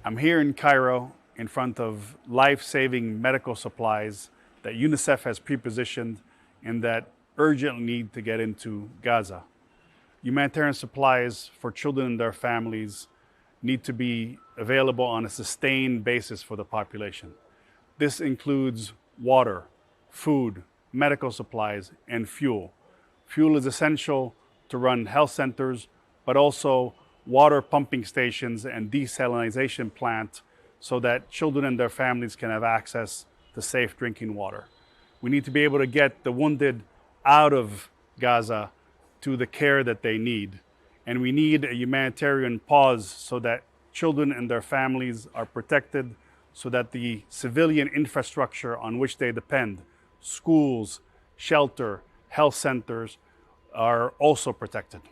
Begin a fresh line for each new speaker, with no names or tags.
I'm here in Cairo in front of life-saving medical supplies that UNICEF has pre-positioned and that urgently need to get into Gaza. Humanitarian supplies for children and their families need to be available on a sustained basis for the population. This includes water, food, medical supplies, and fuel. Fuel is essential to run health centers, but also water pumping stations and desalination plant so that children and their families can have access to safe drinking water. We need to be able to get the wounded out of Gaza to the care that they need. And we need a humanitarian pause so that children and their families are protected, so that the civilian infrastructure on which they depend, schools, shelter, health centers, are also protected.